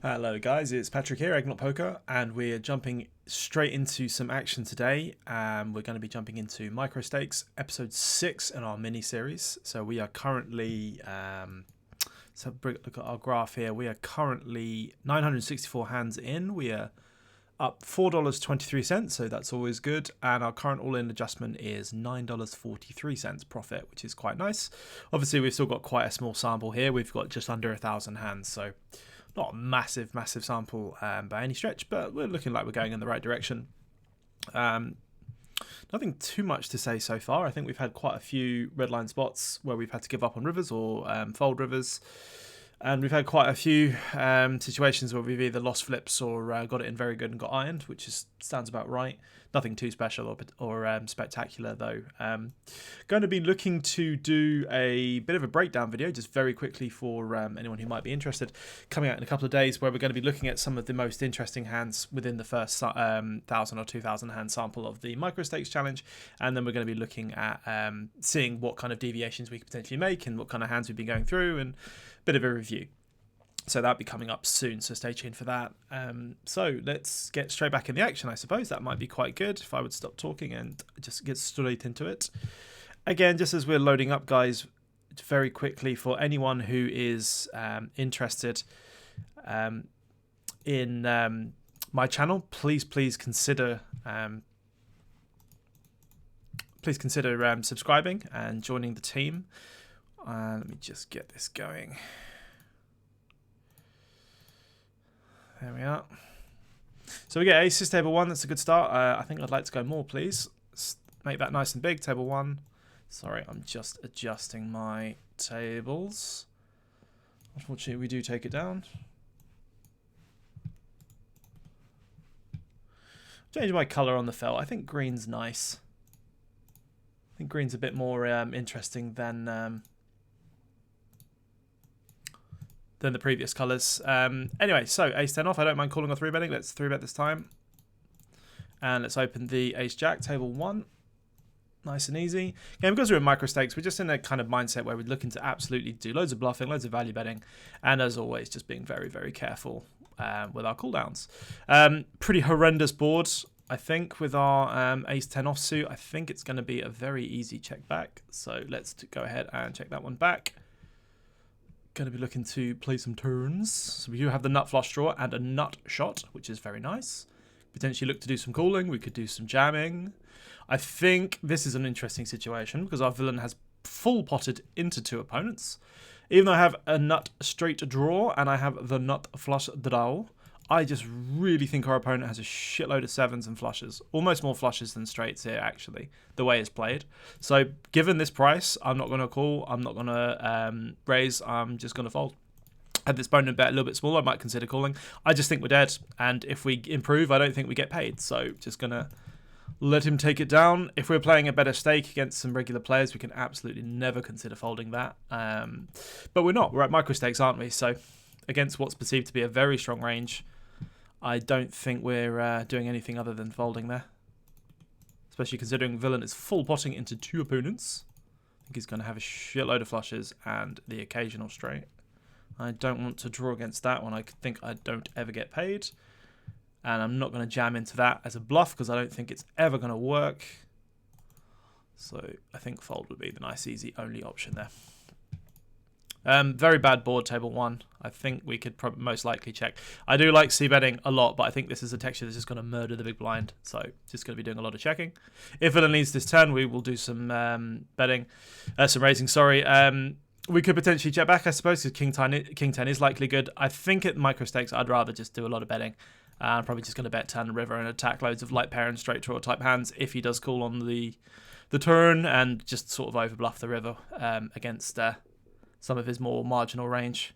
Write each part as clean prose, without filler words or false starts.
Hello guys, it's Patrick here, Eggnoc Poker, and we're jumping straight into some action today. We're going to be jumping into Micro Stakes, episode 6 in our mini-series. So we are currently, look at our graph here, we are currently 964 hands in. We are up $4.23, so that's always good. And our current all-in adjustment is $9.43 profit, which is quite nice. Obviously, we've still got quite a small sample here. We've got just under 1,000 hands, so not a massive sample by any stretch, but we're looking like we're going in the right direction. Nothing too much to say so far. I think we've had quite a few red line spots where we've had to give up on rivers or fold rivers. And we've had quite a few situations where we've either lost flips or got it in very good and got ironed, which sounds about right. Nothing too special or spectacular, though. Going to be looking to do a bit of a breakdown video, just very quickly for anyone who might be interested, coming out in a couple of days, where we're going to be looking at some of the most interesting hands within the first 1,000 or 2,000 hand sample of the Micro Stakes Challenge. And then we're going to be looking at seeing what kind of deviations we could potentially make and what kind of hands we've been going through, and bit of a review. So that'll be coming up soon, so stay tuned for that. So let's get straight back in the action, I suppose. That might be quite good if I would stop talking and just get straight into it. Again, just as we're loading up, guys, very quickly, for anyone who is interested in my channel, please consider subscribing and joining the team. Let me just get this going. There we are. So we get aces, table 1. That's a good start. I think I'd like to go more, please. Let's make that nice and big, table 1. Sorry, I'm just adjusting my tables. Unfortunately, we do take it down. Change my colour on the felt. I think green's nice. I think green's a bit more interesting than the previous colours. Anyway, so ace 10 off. I don't mind calling or 3-betting. Let's 3-bet this time. And let's open the ace jack, table 1. Nice and easy. Again, because we're in micro stakes, we're just in a kind of mindset where we're looking to absolutely do loads of bluffing, loads of value betting, and as always, just being very careful with our cooldowns. Pretty horrendous board, I think, with our ace 10 offsuit. I think it's going to be a very easy check back. So let's go ahead and check that one back. Going to be looking to play some turns. So we do have the nut flush draw and a nut shot, which is very nice. Potentially look to do some calling. We could do some jamming. I think this is an interesting situation because our villain has full potted into 2 opponents. Even though I have a nut straight draw and I have the nut flush draw, I just really think our opponent has a shitload of 7s and flushes. Almost more flushes than straights here, actually, the way it's played. So given this price, I'm not going to call. I'm not going to raise. I'm just going to fold. Had this opponent bet a little bit smaller, I might consider calling. I just think we're dead. And if we improve, I don't think we get paid. So just going to let him take it down. If we're playing a better stake against some regular players, we can absolutely never consider folding that. But we're not. We're at micro stakes, aren't we? So against what's perceived to be a very strong range, I don't think we're doing anything other than folding there. Especially considering villain is full potting into 2 opponents. I think he's going to have a shitload of flushes and the occasional straight. I don't want to draw against that one. I think I don't ever get paid. And I'm not going to jam into that as a bluff because I don't think it's ever going to work. So I think fold would be the nice, easy, only option there. Very bad board, table 1. I think we could probably most likely check. I do like c-betting a lot, but I think this is a texture that's just going to murder the big blind. So just going to be doing a lot of checking. If it leads this turn, we will do some some raising. Sorry. We could potentially check back, I suppose, because King 10 is likely good. I think at micro stakes, I'd rather just do a lot of betting. I'm probably just going to bet turn river and attack loads of light pair and straight draw type hands if he does call on the turn, and just sort of over bluff the river against some of his more marginal range.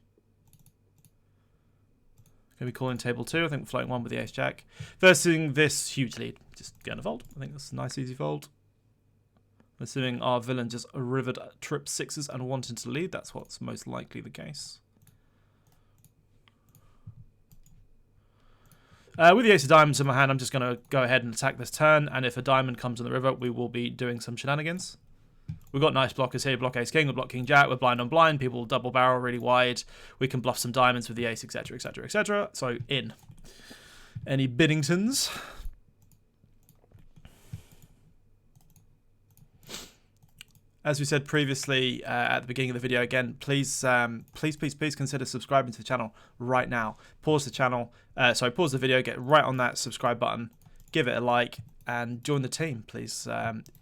Going to be calling table 2. I think we're floating 1 with the ace jack. Versing this huge lead. Just going to fold. I think that's a nice easy fold. Assuming our villain just rivered trip 6s and wanted to lead. That's what's most likely the case. With the ace of diamonds in my hand, I'm just going to go ahead and attack this turn. And if a diamond comes in the river, we will be doing some shenanigans. We've got nice blockers here. Block ace king, we block king jack, we're blind on blind. People double barrel really wide. We can bluff some diamonds with the ace, etc, etc, etc. So in. Any Biddingtons? As we said previously at the beginning of the video, again, please consider subscribing to the channel right now. Pause the channel, pause the video, get right on that subscribe button, give it a like, and join the team, please.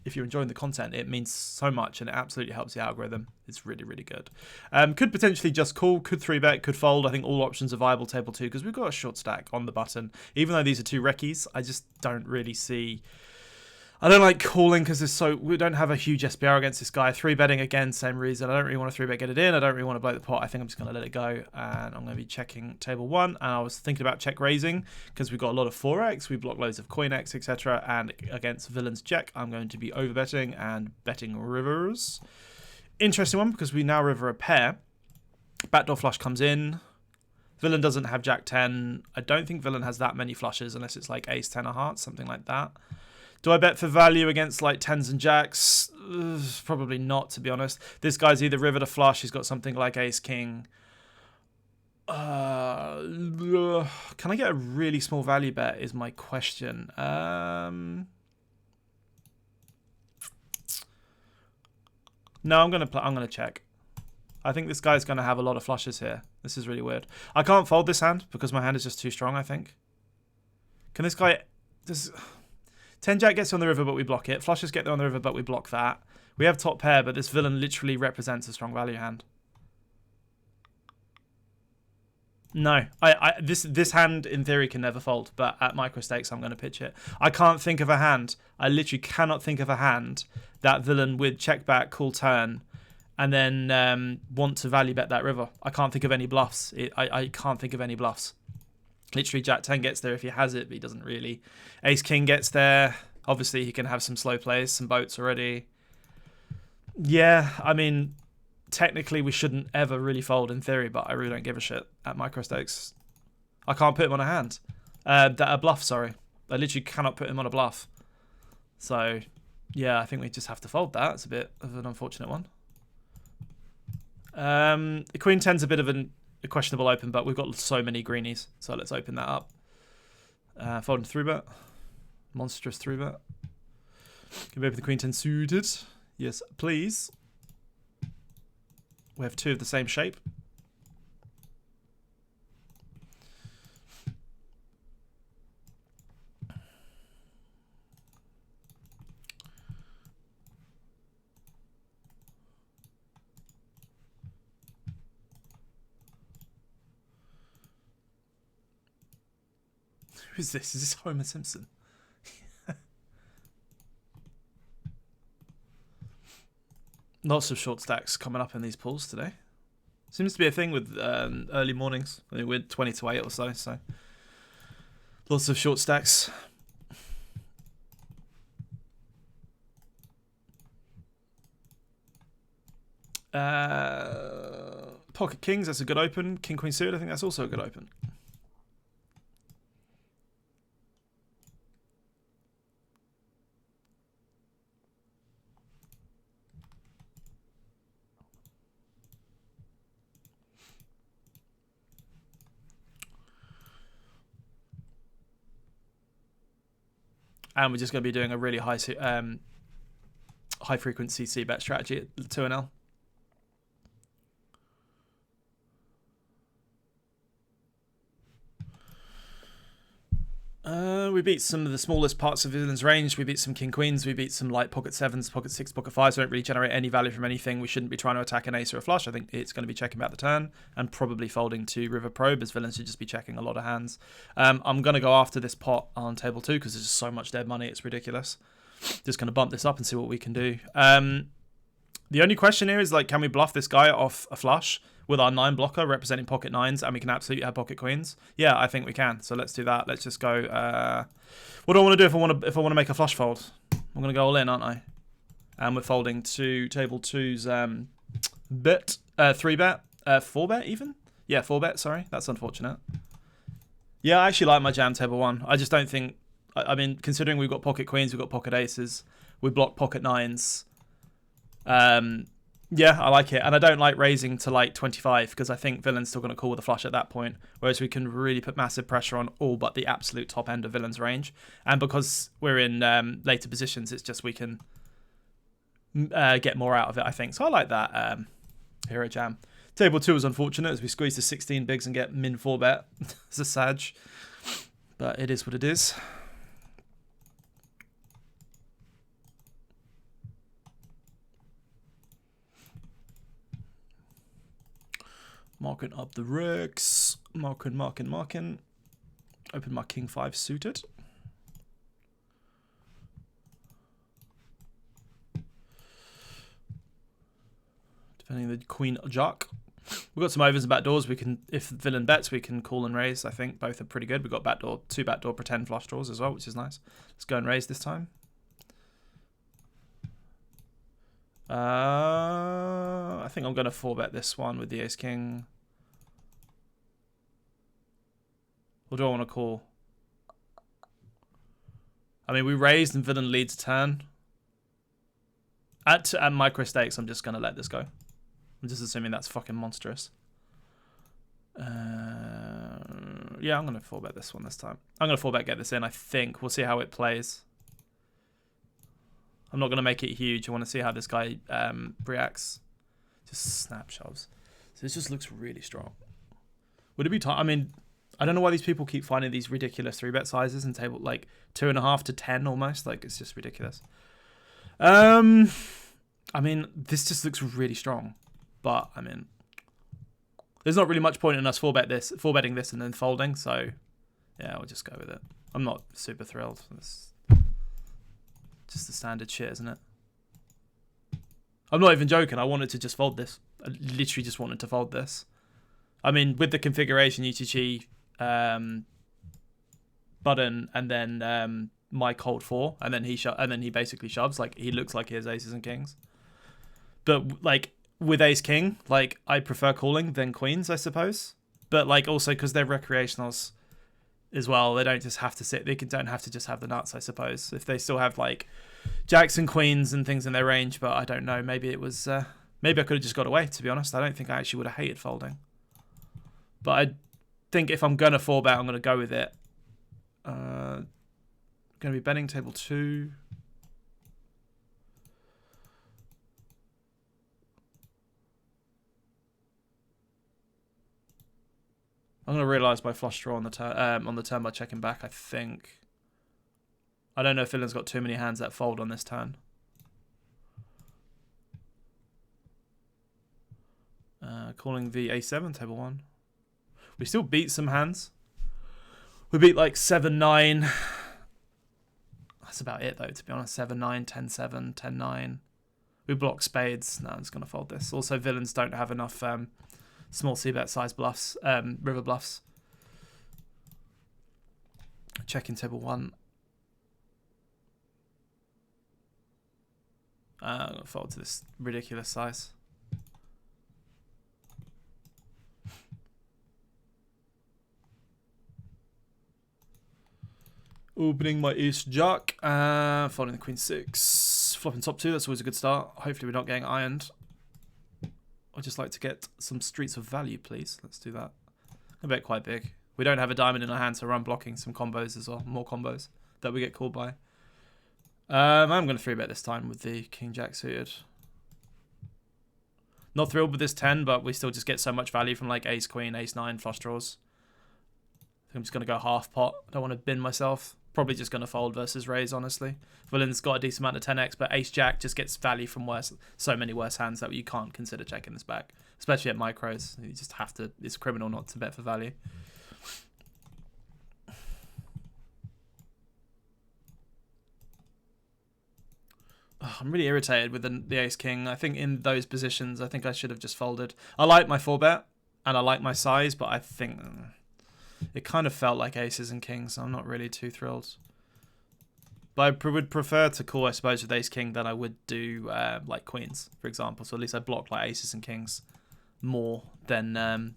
If you're enjoying the content, it means so much, and it absolutely helps the algorithm. It's really, really good. Could potentially just call, could 3-bet, could fold. I think all options are viable table 2 because we've got a short stack on the button. Even though these are 2 recce's, I just don't really see... I don't like calling because we don't have a huge SPR against this guy. 3-betting again, same reason. I don't really want to 3-bet, get it in. I don't really want to blow the pot. I think I'm just going to let it go. And I'm going to be checking table 1. And I was thinking about check raising because we've got a lot of 4x. We block loads of coin x, etc. And against villain's check, I'm going to be overbetting and betting rivers. Interesting one because we now river a pair. Backdoor flush comes in. Villain doesn't have jack 10. I don't think villain has that many flushes unless it's like ace 10 of hearts, something like that. Do I bet for value against like 10s and jacks? Probably not, to be honest. This guy's either rivered a flush. He's got something like ace king. Can I get a really small value bet is my question. No, I'm gonna check. I think this guy's gonna have a lot of flushes here. This is really weird. I can't fold this hand because my hand is just too strong, I think. Can this guy... 10 jack gets on the river, but we block it. Flushes get on the river, but we block that. We have top pair, but this villain literally represents a strong value hand. No, this hand in theory can never fold, but at micro stakes I'm going to pitch it. I can't think of a hand. I literally cannot think of a hand that villain would check back, call turn, and then want to value bet that river. I can't think of any bluffs. I can't think of any bluffs. Literally, jack 10 gets there if he has it, but he doesn't really. Ace king gets there. Obviously, he can have some slow plays, some boats already. Yeah, I mean, technically, we shouldn't ever really fold in theory, but I really don't give a shit at micro stakes. I can't put him on a hand. A bluff, sorry. I literally cannot put him on a bluff. So, yeah, I think we just have to fold that. It's a bit of an unfortunate one. The queen 10's a bit of a questionable open, but we've got so many greenies, so let's open that up. Folding 3-bet. Monstrous 3-bet. Can we open the queen 10 suited? Yes, please. We have 2 of the same shape. Who's this? Is this Homer Simpson? Lots of short stacks coming up in these pools today. Seems to be a thing with early mornings. I mean, we're 20 to 8 or so lots of short stacks. Pocket kings, that's a good open. King queen suited, I think that's also a good open. And we're just going to be doing a really high frequency c-bet strategy at 2-L. We beat some of the smallest parts of villain's range. We beat some king queens. We beat some light pocket 7s, pocket 6, pocket 5s. So don't really generate any value from anything. We shouldn't be trying to attack an ace or a flush. I think it's going to be checking back the turn and probably folding to river probe, as villains should just be checking a lot of hands. I'm going to go after this pot on table 2 because there's just so much dead money. It's ridiculous. Just going to bump this up and see what we can do. The only question here is, like, can we bluff this guy off a flush with our 9 blocker representing pocket 9s, and we can absolutely have pocket queens? Yeah, I think we can. So let's do that. Let's just go. What do I want to do if I want to make a flush fold? I'm going to go all in, aren't I? And we're folding to table 2's bet, 3-bet, 4-bet even. Yeah, 4-bet. Sorry, that's unfortunate. Yeah, I actually like my jam table 1. I just don't think. I mean, considering we've got pocket queens, we've got pocket aces, we block pocket 9s. Yeah, I like it. And I don't like raising to like 25 because I think Villain's still going to call with a flush at that point. Whereas we can really put massive pressure on all but the absolute top end of Villain's range. And because we're in later positions, it's just we can get more out of it, I think. So I like that Hero Jam. Table 2 was unfortunate as we squeezed the 16 bigs and get min 4 bet. It's a sag. But it is what it is. Marking up the ricks. Marking. Open my king 5 suited. Defending the queen jack. We've got some overs and backdoors. We can, if villain bets, we can call and raise. I think both are pretty good. We've got backdoor, 2 backdoor pretend flush draws as well, which is nice. Let's go and raise this time. I think I'm going to 4-bet this one with the ace king. Or do I want to call? I mean, we raised and villain leads turn. At micro stakes, I'm just going to let this go. I'm just assuming that's fucking monstrous. Yeah, I'm going to 4-bet this one this time. I'm going to 4-bet get this in, I think. We'll see how it plays. I'm not going to make it huge. I want to see how this guy reacts. Just snap shoves. So this just looks really strong. Would it be time? I mean, I don't know why these people keep finding these ridiculous 3-bet sizes in table, like 2.5 to 10 almost. Like, it's just ridiculous. I mean, this just looks really strong. But, I mean, there's not really much point in us 4-betting this and then folding. So, yeah, I'll just go with it. I'm not super thrilled. It's just the standard shit, isn't it? I'm not even joking. I wanted to just fold this. I literally just wanted to fold this. I mean, with the configuration, UTG button, and then my cold 4, and then he basically shoves. Like, he looks like he has aces and kings. But like with ace king, like I prefer calling than queens, I suppose. But like also because they're recreationals as well, they don't just have to sit. Don't have to just have the nuts, I suppose. If they still have like jacks and queens and things in their range, but I don't know. Maybe it was. Maybe I could have just got away. To be honest, I don't think I actually would have hated folding. But I think if I'm gonna 4-bet, I'm gonna go with it. Gonna be betting table 2. I'm gonna realise my flush draw on the turn by checking back. I think. I don't know if villain's got too many hands that fold on this turn. Calling the a7 table 1. We still beat some hands. We beat like 7-9. That's about it though, to be honest. 7-9, 10-7, 10-9. We block spades. No, I'm just gonna fold this. Also, villains don't have enough small c-bet size bluffs, river bluffs. Checking table 1. I'm gonna fold to this ridiculous size. Opening my ace jack, folding the queen 6, flopping top 2. That's always a good start. Hopefully we're not getting ironed. I'd just like to get some streets of value, please. Let's do that. I bet quite big. We don't have a diamond in our hand, so we're unblocking some combos as well. More combos that we get called by. I'm going to 3-bet this time with the king jack suited. Not thrilled with this 10, but we still just get so much value from like ace queen, ace 9 flush draws. I think I'm just going to go half pot. I don't want to bin myself. Probably just going to fold versus raise, honestly. Villain's got a decent amount of 10x, but ace jack just gets value from so many worse hands that you can't consider checking this back. Especially at micros. You just have to, it's criminal not to bet for value. Oh, I'm really irritated with the ace king. I think in those positions, I think I should have just folded. I like my 4-bet, and I like my size, but I think it kind of felt like aces and kings, so I'm not really too thrilled. But I would prefer to call, I suppose, with ace king than I would do like queens, for example. So at least I block like aces and kings more than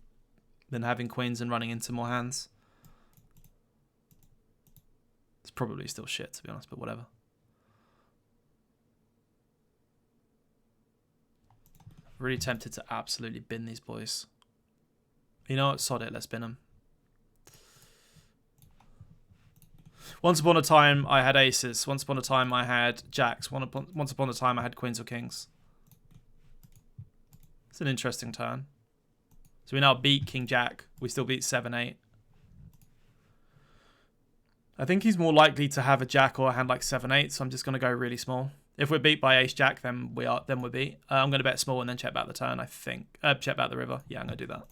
having queens and running into more hands. It's probably still shit, to be honest, but whatever. Really tempted to absolutely bin these boys. You know what? Sod it. Let's bin them. Once upon a time, I had aces. Once upon a time, I had jacks. Once upon a time, I had queens or kings. It's an interesting turn. So we now beat king jack. We still beat 7-8. I think he's more likely to have a jack or a hand like 7-8, so I'm just going to go really small. If we're beat by ace jack, then we're beat. I'm going to bet small and then check back the turn, I think. Check back the river. Yeah, I'm going to do that.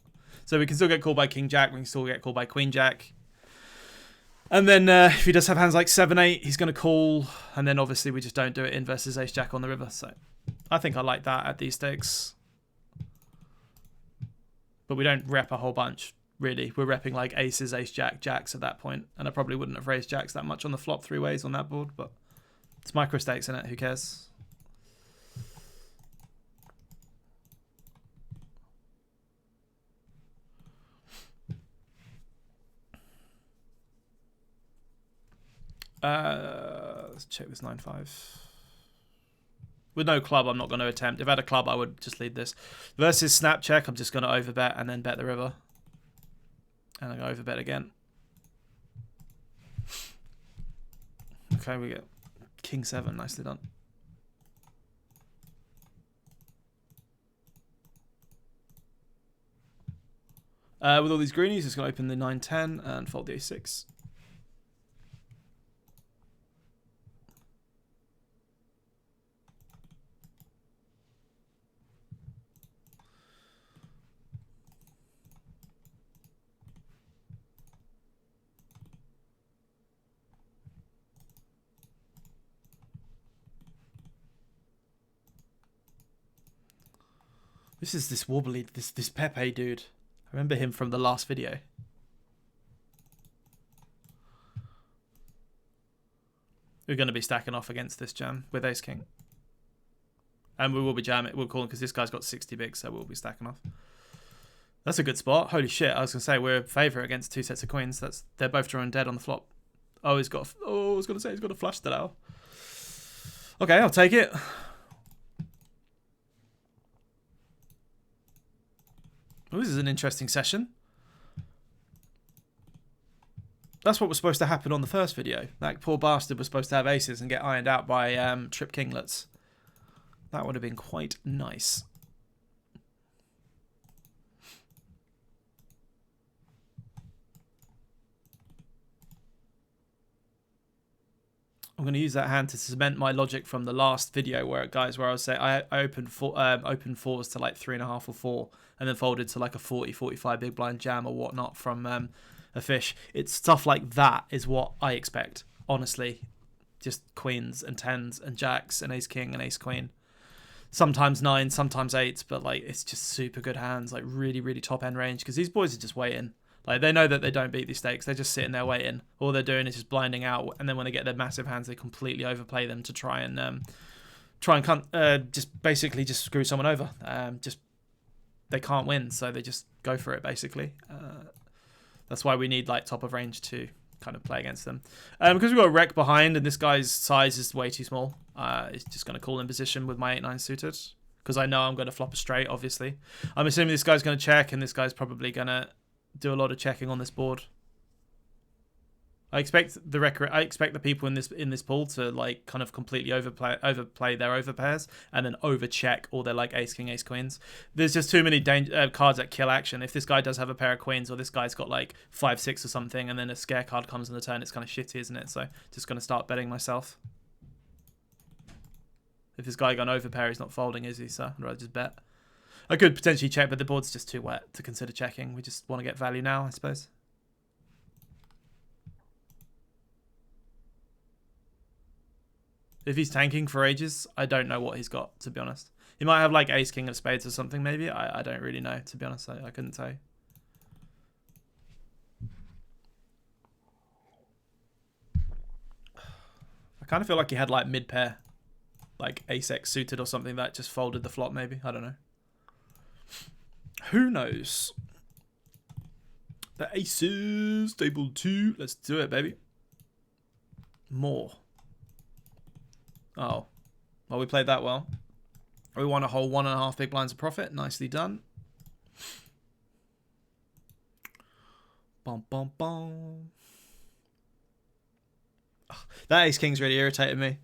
So we can still get called by king jack. We can still get called by queen jack. And then if he does have hands like 7-8, he's going to call. And then obviously we just don't do it in versus ace jack on the river. So I think I like that at these stakes. But we don't rep a whole bunch, really. We're repping like aces, ace jack, jacks at that point. And I probably wouldn't have raised jacks that much on the flop 3 ways on that board. But it's micro stakes in it. Who cares? Let's check this 9-5. With no club, I'm not going to attempt. If I had a club, I would just lead this. Versus snap check, I'm just going to overbet and then bet the river. And I'm going to overbet again. Okay, we get king 7. Nicely done. With all these greenies, it's going to open the 9-10 and fold the a6. This is this wobbly, this Pepe dude. I remember him from the last video. We're going to be stacking off against this jam with ace king. And we will be jamming. We'll call him because this guy's got 60 bigs, so we'll be stacking off. That's a good spot. Holy shit. I was going to say we're favourite against 2 sets of queens. They're both drawing dead on the flop. Oh, I was going to say he's got a flush that out. Okay, I'll take it. Oh, this is an interesting session. That's what was supposed to happen on the first video. That poor bastard was supposed to have aces and get ironed out by trip kinglets. That would have been quite nice. I'm going to use that hand to cement my logic from the last video where I was saying I opened fours to like 3.5 or 4 and then folded to like a 40-45 big blind jam or whatnot from a fish. It's stuff like that is what I expect, honestly. Just queens and 10s and jacks and ace king and ace queen. Sometimes 9s, sometimes 8s, but like it's just super good hands, like really, really top end range because these boys are just waiting. Like, they know that they don't beat these stakes. They're just sitting there waiting. All they're doing is just blinding out. And then when they get their massive hands, they completely overplay them to try and just basically just screw someone over. They can't win, so they just go for it, basically. That's why we need, like, top of range to kind of play against them. Because we've got a wreck behind, and this guy's size is way too small. It's just going to call in position with my 8-9 suited. Because I know I'm going to flop a straight, obviously. I'm assuming this guy's going to check, and this guy's probably going to do a lot of checking on this board. I expect the people in this pool to like kind of completely overplay their overpairs and then overcheck all their like ace king ace queens. There's just too many cards that kill action. If this guy does have a pair of queens or this guy's got like 5-6 or something and then a scare card comes in the turn, it's kind of shitty, isn't it? So just going to start betting myself. If this guy got an overpair, he's not folding, is he? So I'd rather just bet. I could potentially check, but the board's just too wet to consider checking. We just want to get value now, I suppose. If he's tanking for ages, I don't know what he's got, to be honest. He might have like ace king of spades or something, maybe. I don't really know, to be honest. I couldn't tell you. I kind of feel like he had like mid pair, like ace x suited or something that just folded the flop, maybe. I don't know. Who knows? The aces, table 2. Let's do it, baby. More. Oh. Well, we played that well. We want a whole 1.5 big blinds of profit. Nicely done. Bum, bum, bum. Oh, that ace king's really irritated me.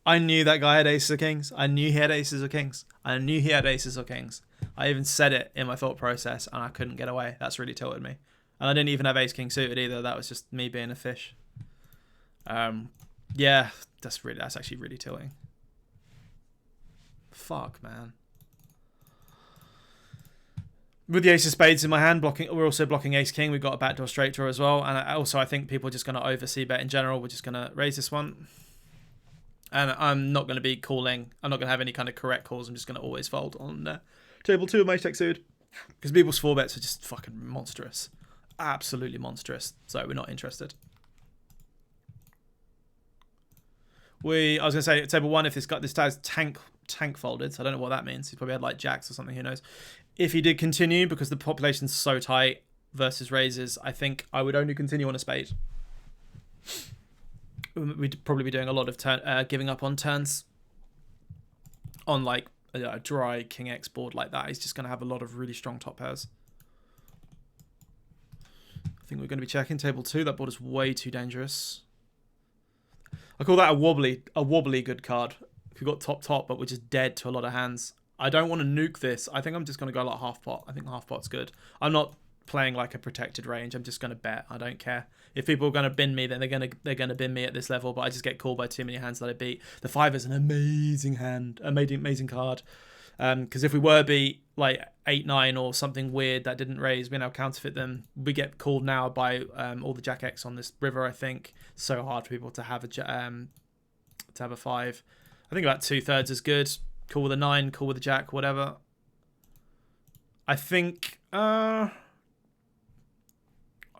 I knew that guy had aces of kings. I knew he had aces of kings. I knew he had aces of kings. I even said it in my thought process, and I couldn't get away. That's really tilted me. And I didn't even have ace king suited either. That was just me being a fish. Yeah, that's actually really tilting. Fuck, man. With the ace of spades in my hand, we're also blocking ace king. We've got a backdoor straight draw as well. And I think people are just going to oversee bet in general. We're just going to raise this one. And I'm not going to be calling. I'm not going to have any kind of correct calls. I'm just going to always fold on table 2 of my tech suited. Because people's 4-bets are just fucking monstrous. Absolutely monstrous. So we're not interested. I was going to say, table 1, if this guy's tank folded, so I don't know what that means. He probably had like jacks or something, who knows. If he did continue, because the population's so tight versus raises, I think I would only continue on a spade. We'd probably be doing a lot of giving up on turns. On like a dry king X board like that, he's just going to have a lot of really strong top pairs. I think we're going to be checking table 2. That board is way too dangerous. I call that a wobbly good card. If we've got top, but we're just dead to a lot of hands. I don't want to nuke this. I think I'm just going to go like half pot. I think half pot's good. I'm not playing like a protected range. I'm just going to bet. I don't care. If people are going to bin me, then they're going to bin me at this level, but I just get called by too many hands that I beat. The 5 is an amazing hand, amazing card. Because if we were beat like 8-9 or something weird that didn't raise, we now counterfeit them. We get called now by all the Jack X on this river. I think so hard for people to have a 5. I think about 2/3 is good. Call with a 9, call with a jack, whatever. I think I'm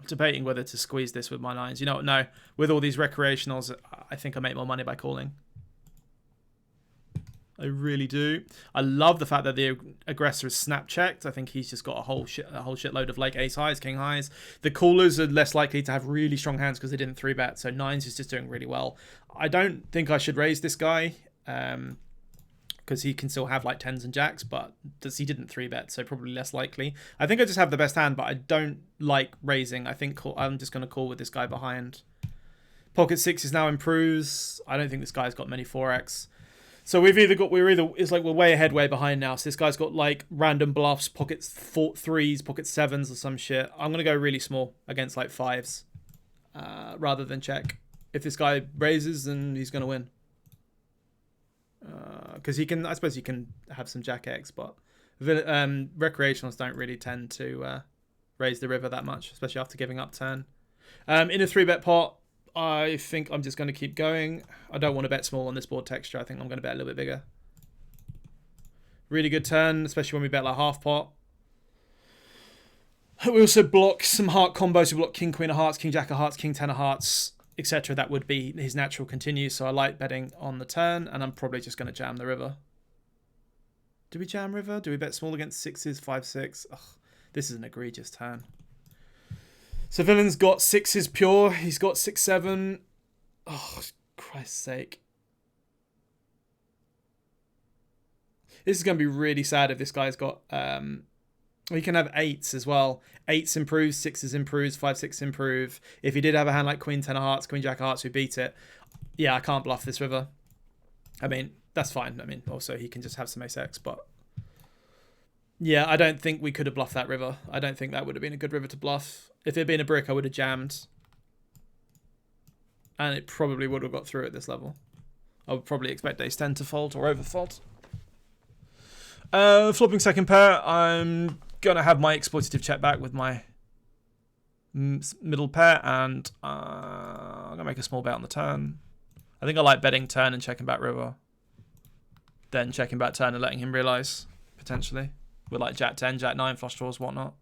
debating whether to squeeze this with my 9s. You know what? No, with all these recreationals, I think I make more money by calling. I really do. I love the fact that the aggressor is snap checked. I think he's just got a whole shitload of like ace highs, king highs. The callers are less likely to have really strong hands because they didn't 3-bet. So 9s is just doing really well. I don't think I should raise this guy because he can still have like 10s and jacks, but he didn't 3-bet, so probably less likely. I think I just have the best hand, but I don't like raising. I think I'm just going to call with this guy behind. Pocket 6 now improves. I don't think this guy's got many 4x. So it's like we're way ahead, way behind now. So this guy's got like random bluffs, pockets 3s, pocket 7s or some shit. I'm going to go really small against like 5s rather than check. If this guy raises, then he's going to win. Because I suppose he can have some Jack X, but recreationals don't really tend to raise the river that much, especially after giving up turn. In a 3-bet pot, I think I'm just going to keep going. I don't want to bet small on this board texture. I think I'm going to bet a little bit bigger. Really good turn, especially when we bet like half pot. We also block some heart combos. We block king, queen of hearts, king, jack of hearts, king, 10 of hearts, etc. That would be his natural continue. So I like betting on the turn, and I'm probably just going to jam the river. Do we jam river? Do we bet small against 6s, 5-6? Ugh, this is an egregious turn. So Villain's got 6s pure. He's got 6-7. Oh, Christ's sake. This is going to be really sad if this guy's got... he can have 8s as well. 8s improves, 6s improves, 5-6 improve. If he did have a hand like queen 10 of hearts, queen jack of hearts, we beat it. Yeah, I can't bluff this river. I mean, that's fine. I mean, also he can just have some ace-x, but... Yeah, I don't think we could have bluffed that river. I don't think that would have been a good river to bluff. If it had been a brick, I would have jammed. And it probably would have got through at this level. I would probably expect ace-10 to fold or overfold. Flopping second pair, I'm going to have my exploitative check back with my middle pair, and I'm going to make a small bet on the turn. I think I like betting turn and checking back river. Then checking back turn and letting him realise, potentially. With like jack 10, jack 9, flush draws, whatnot.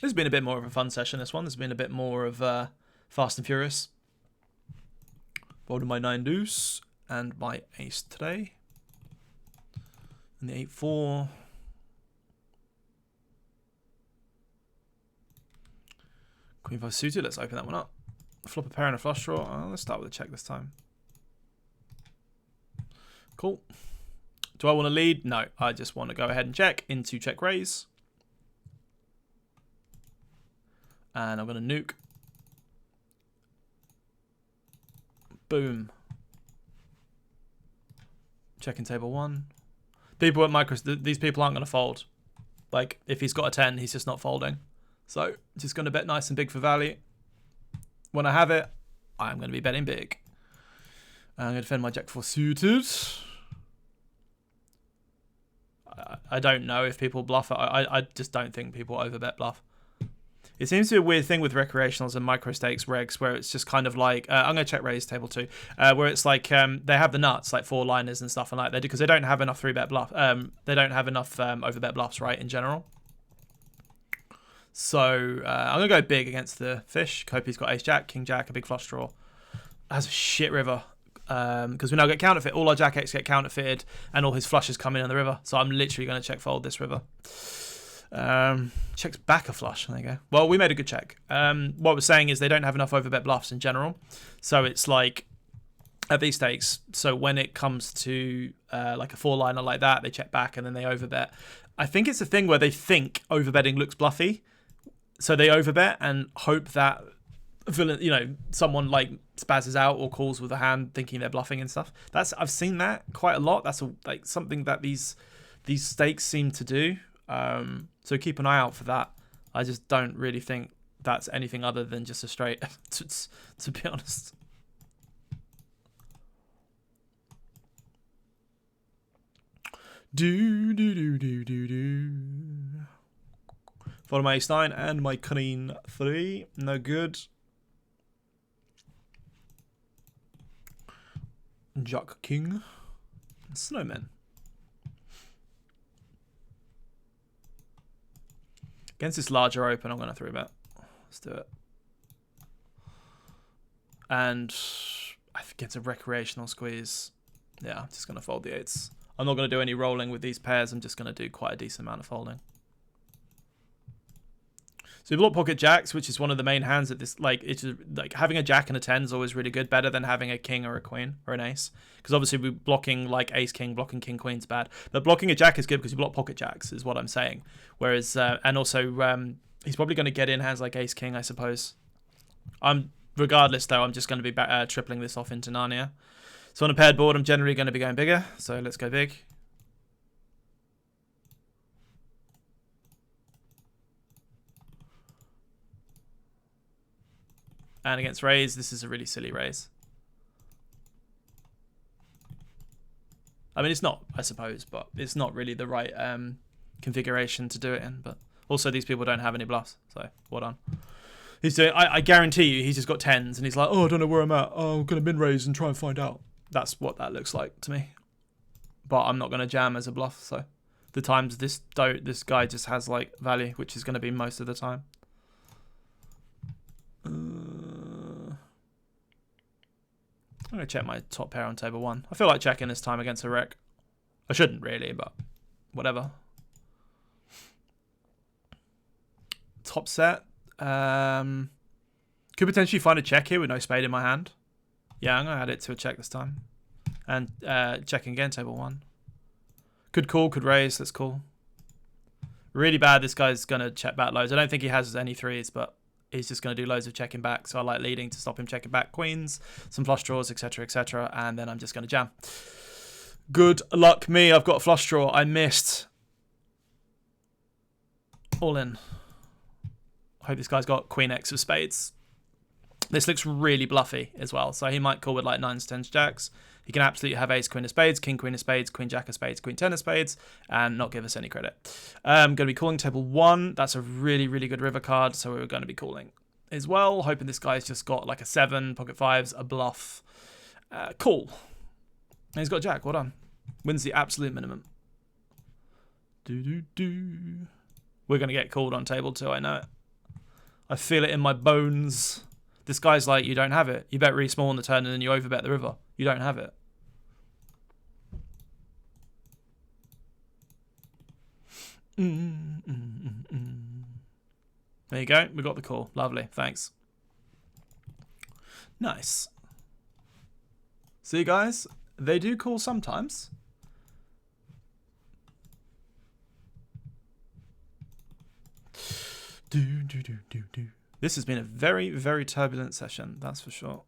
This has been a bit more of a fun session, this one. This has been a bit more of Fast and Furious. Folded my 9 deuce and my ace today. And the 8-4. Queen 5 suited. Let's open that one up. Flop a pair and a flush draw. Oh, let's start with a check this time. Cool. Do I want to lead? No, I just want to go ahead and check into check raise. And I'm going to nuke. Boom. Checking table 1. People at micro, these people aren't going to fold. Like, if he's got a 10, he's just not folding. So, just going to bet nice and big for value. When I have it, I'm going to be betting big. I'm going to defend my jack 4 suited. I don't know if people bluff. I just don't think people overbet bluff. It seems to be a weird thing with recreationals and micro stakes regs where it's just kind of like, I'm going to check raise table 2, where it's like they have the nuts, like 4-liners and stuff and like that, because they don't have enough 3-bet bluff. They don't have enough overbet bluffs, right, in general. So I'm going to go big against the fish. Hope he's got ace jack, king jack, a big flush draw. That's a shit river. Because we now get counterfeit. All our jack X get counterfeited and all his flushes come in on the river. So I'm literally going to check fold this river. Checks back a flush. There you go. Well, we made a good check. What we're saying is they don't have enough overbet bluffs in general. So it's like at these stakes. So when it comes to like a 4-liner like that, they check back and then they overbet. I think it's a thing where they think overbetting looks bluffy. So they overbet and hope that someone like spazzes out or calls with a hand thinking they're bluffing and stuff. I've seen that quite a lot. That's like something that these stakes seem to do. So keep an eye out for that. I just don't really think that's anything other than just a straight, to be honest. Follow my ace 9 and my queen 3. No good. Jack king. Snowman. Against this larger open, I'm going to 3-bet. Let's do it. And I think it's a recreational squeeze. Yeah, I'm just going to fold the 8s. I'm not going to do any rolling with these pairs. I'm just going to do quite a decent amount of folding. So we block pocket jacks, which is one of the main hands at this. Like, it's like having a jack and a 10 is always really good, better than having a king or a queen or an ace. Because obviously we're blocking like ace king, blocking king queen's bad. But blocking a jack is good because you block pocket jacks, is what I'm saying. Whereas, and also he's probably going to get in hands like ace king, I suppose. Regardless though, I'm just going to be tripling this off into Narnia. So on a paired board, I'm generally going to be going bigger. So let's go big. And against raise, this is a really silly raise. I mean, it's not, I suppose, but it's not really the right configuration to do it in. But also, these people don't have any bluffs, so well done. He's doing. I guarantee you, he's just got 10s, and he's like, oh, I don't know where I'm at. Oh, I'm gonna min raise and try and find out. That's what that looks like to me. But I'm not gonna jam as a bluff. So the times this guy just has like value, which is gonna be most of the time. I'm going to check my top pair on table 1. I feel like checking this time against a rec. I shouldn't really, but whatever. Top set. Could potentially find a check here with no spade in my hand. Yeah, I'm going to add it to a check this time. And checking again, table 1. Could call, could raise. That's cool. Really bad. This guy's going to check back loads. I don't think he has any 3s, but he's just going to do loads of checking back. So I like leading to stop him checking back queens, some flush draws, etc., etc. And then I'm just going to jam. Good luck me. I've got a flush draw. I missed. All in. I hope this guy's got queen X of spades. This looks really bluffy as well. So he might call with like 9s, 10s, jacks. He can absolutely have ace, queen of spades, king, queen of spades, queen, jack of spades, queen, 10 of spades, and not give us any credit. I'm going to be calling table 1. That's a really, really good river card, so we're going to be calling as well. Hoping this guy's just got like a 7, pocket 5s, a bluff. Cool. And he's got jack. Well done. Wins the absolute minimum. We're going to get called on table 2, I know it. I feel it in my bones. This guy's like, you don't have it. You bet really small on the turn and then you overbet the river. You don't have it. There you go. We got the call. Lovely. Thanks. Nice. See, guys? They do call sometimes. This has been a very, very turbulent session. That's for sure.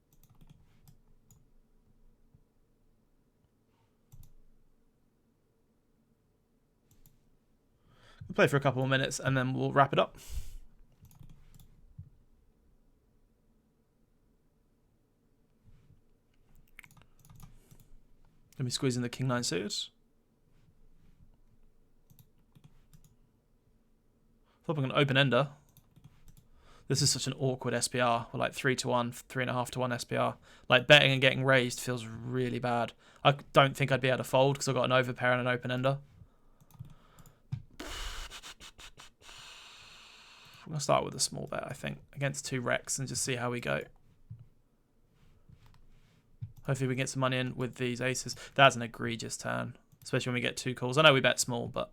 We'll play for a couple more minutes and then we'll wrap it up. Let me squeeze in the king 9 suited. Thought I'm going to open ender. This is such an awkward SPR. We're like 3-1, 3.5 to 1 SPR. Like betting and getting raised feels really bad. I don't think I'd be able to fold because I've got an overpair and an open ender. I'm going to start with a small bet, I think, against 2 Rex and just see how we go. Hopefully we can get some money in with these aces. That's an egregious turn, especially when we get 2 calls. I know we bet small, but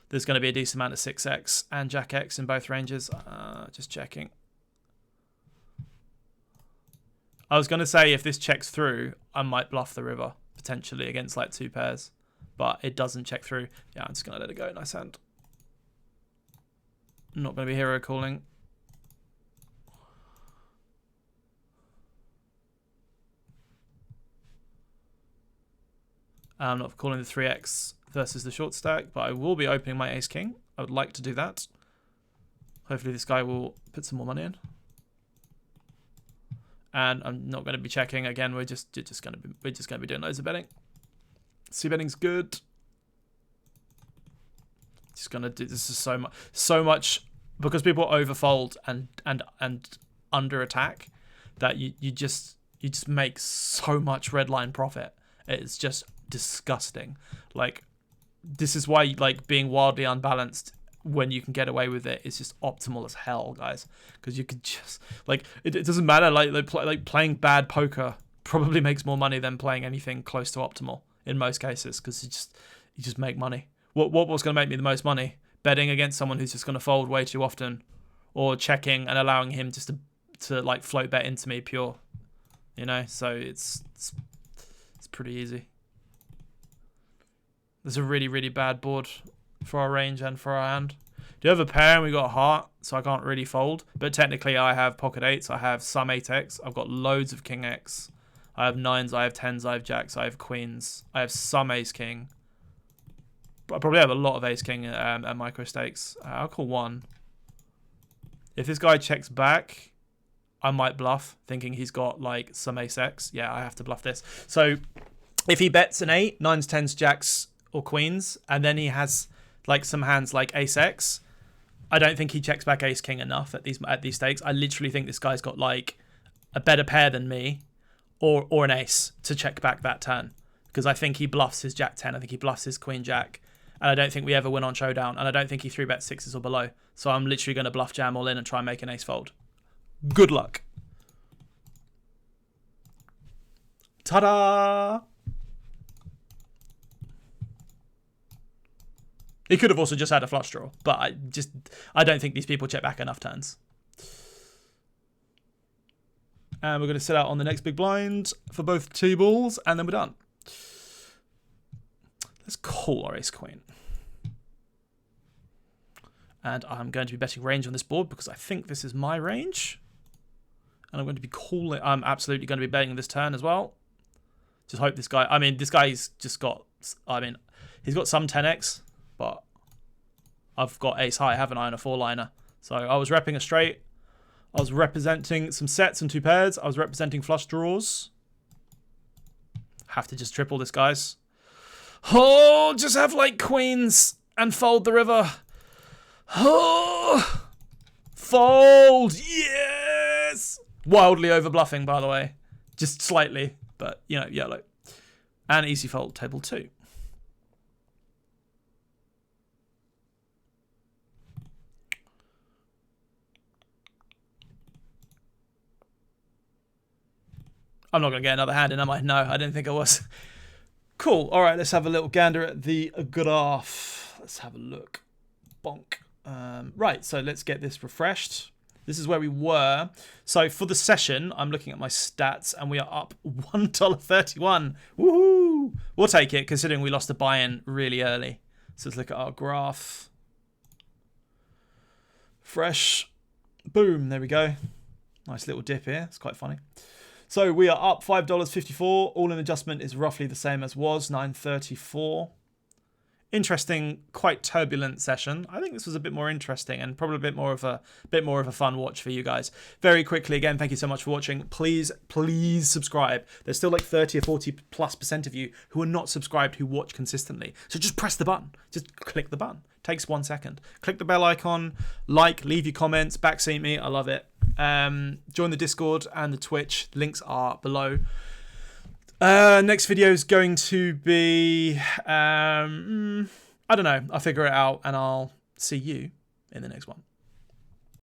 there's going to be a decent amount of 6x and Jack X in both ranges. Just checking. I was going to say if this checks through, I might bluff the river, potentially, against like 2 pairs. But it doesn't check through. Yeah, I'm just going to let it go. Nice hand. I'm not going to be hero calling. I'm not calling the 3x versus the short stack, but I will be opening my ace king. I would like to do that. Hopefully this guy will put some more money in. And I'm not going to be checking again. We're just going to be doing loads of betting. C betting's good. Just going to do this is so much because people overfold and under attack that you just make so much red line profit. It's just disgusting. Like, this is why like being wildly unbalanced when you can get away with it is just optimal as hell, guys, because you could just like it doesn't matter. Like playing bad poker probably makes more money than playing anything close to optimal in most cases, because you just make money. What was going to make me the most money? Betting against someone who's just going to fold way too often, or checking and allowing him just to like float bet into me pure, you know. So it's pretty easy. There's a really, really bad board for our range and for our hand. Do you have a pair and we got a heart, so I can't really fold. But technically I have pocket 8s, I have some 8x, I've got loads of king x. I have 9s, I have 10s, I have jacks, I have queens. I have some ace king. I probably have a lot of ace king at micro stakes. I'll call 1. If this guy checks back, I might bluff, thinking he's got like some ace x. Yeah, I have to bluff this. So if he bets an 8, 9s, 10s, jacks, or queens, and then he has like some hands like ace x, I don't think he checks back ace king enough at these stakes. I literally think this guy's got like a better pair than me, or an ace to check back that turn, because I think he bluffs his jack 10, I think he bluffs his queen jack, and I don't think we ever win on showdown, and I don't think he 3-bets 6s or below. So I'm literally going to bluff jam all in and try and make an ace fold. Good luck. Ta-da! He could have also just had a flush draw, but I don't think these people check back enough turns. And we're going to sit out on the next big blind for both T-balls, and then we're done. Let's call our ace queen. And I'm going to be betting range on this board because I think this is my range. And I'm going to be calling. I'm absolutely going to be betting this turn as well. Just hope this guy. I mean, this guy's just got. I mean, he's got some 10x. But I've got ace high, haven't I, on a 4-liner. So I was repping a straight. I was representing some sets and 2 pairs. I was representing flush draws. Have to just triple this, guys. Oh, just have like queens and fold the river. Oh, fold. Yes. Wildly over bluffing, by the way. Just slightly, but, you know, yellow. And easy fold, table 2. I'm not going to get another hand in, am I? No, I didn't think I was. Cool. All right, let's have a little gander at the graph. Let's have a look. Bonk. Right, so let's get this refreshed. This is where we were. So for the session, I'm looking at my stats, and we are up $1.31. Woohoo! We'll take it, considering we lost a buy-in really early. So let's look at our graph. Fresh. Boom. There we go. Nice little dip here. It's quite funny. So we are up $5.54. All-in adjustment is roughly the same as was, $9.34. Interesting, quite turbulent session. I think this was a bit more interesting and probably a bit more of a fun watch for you guys. Very quickly, again, thank you so much for watching. Please subscribe. There's still like 30 or 40+% of you who are not subscribed who watch consistently. So just press the button. Just click the button. Takes 1 second. Click the bell icon, leave your comments, backseat me. I love it. Join the Discord and the Twitch. Links are below. Next video is going to be, I don't know. I'll figure it out and I'll see you in the next one.